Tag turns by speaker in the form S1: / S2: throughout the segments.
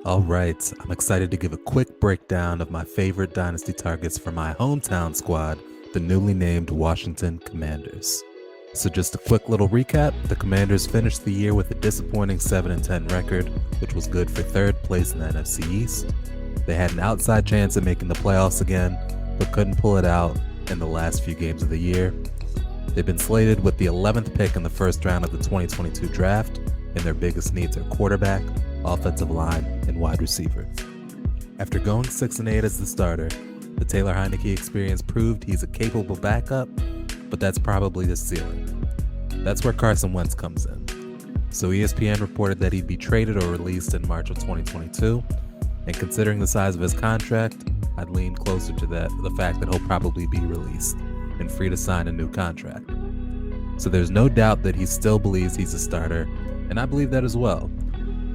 S1: All right, I'm excited to give a quick breakdown of my favorite Dynasty targets for my hometown squad, the newly named Washington Commanders. So just a quick little recap, the Commanders finished the year with a disappointing 7-10 record, which was good for third place in the NFC East. They had an outside chance at making the playoffs again, but couldn't pull it out in the last few games of the year. They've been slated with the 11th pick in the first round of the 2022 draft, and their biggest needs are quarterback, offensive line, and wide receiver. After going 6-8 as the starter, the Taylor Heineke experience proved he's a capable backup, but that's probably his ceiling. That's where Carson Wentz comes in. So ESPN reported that he'd be traded or released in March of 2022, and considering the size of his contract, I'd lean closer to the fact that he'll probably be released and free to sign a new contract. So there's no doubt that he still believes he's a starter, and I believe that as well.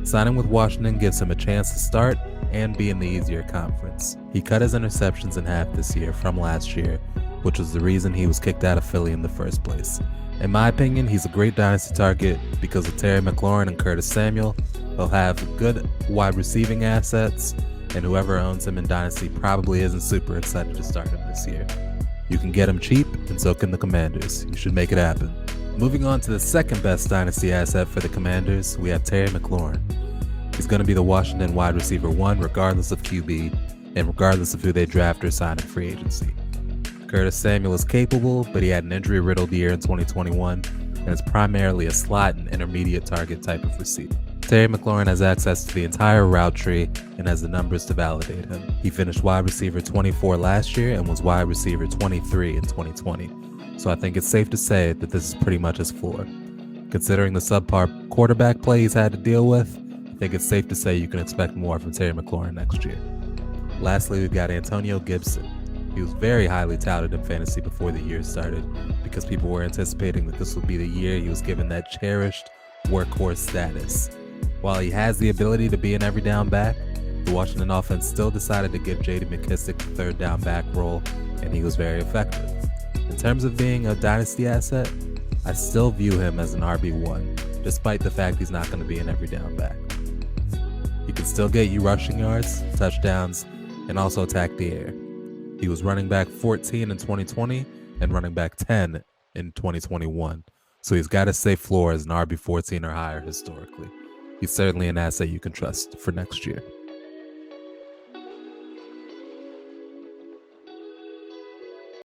S1: Signing with Washington gives him a chance to start and be in the easier conference. He cut his interceptions in half this year from last year, which was the reason he was kicked out of Philly in the first place. In my opinion, he's a great dynasty target because of Terry McLaurin and Curtis Samuel. He'll have good wide receiving assets, and whoever owns him in Dynasty probably isn't super excited to start him this year. You can get him cheap, and so can the Commanders. You should make it happen. Moving on to the second best Dynasty asset for the Commanders, we have Terry McLaurin. He's going to be the Washington wide receiver 1 regardless of QB, and regardless of who they draft or sign in free agency. Curtis Samuel is capable, but he had an injury-riddled year in 2021, and is primarily a slot and intermediate target type of receiver. Terry McLaurin has access to the entire route tree and has the numbers to validate him. He finished wide receiver 24 last year and was wide receiver 23 in 2020. So I think it's safe to say that this is pretty much his floor. Considering the subpar quarterback play he's had to deal with, I think it's safe to say you can expect more from Terry McLaurin next year. Lastly, we've got Antonio Gibson. He was very highly touted in fantasy before the year started because people were anticipating that this would be the year he was given that cherished workhorse status. While he has the ability to be an every down back, the Washington offense still decided to give J.D. McKissic the third down back role, and he was very effective. In terms of being a dynasty asset, I still view him as an RB1, despite the fact he's not going to be an every down back. He can still get you rushing yards, touchdowns, and also attack the air. He was running back 14 in 2020 and running back 10 in 2021, so he's got a safe floor as an RB14 or higher historically. He's certainly an asset you can trust for next year.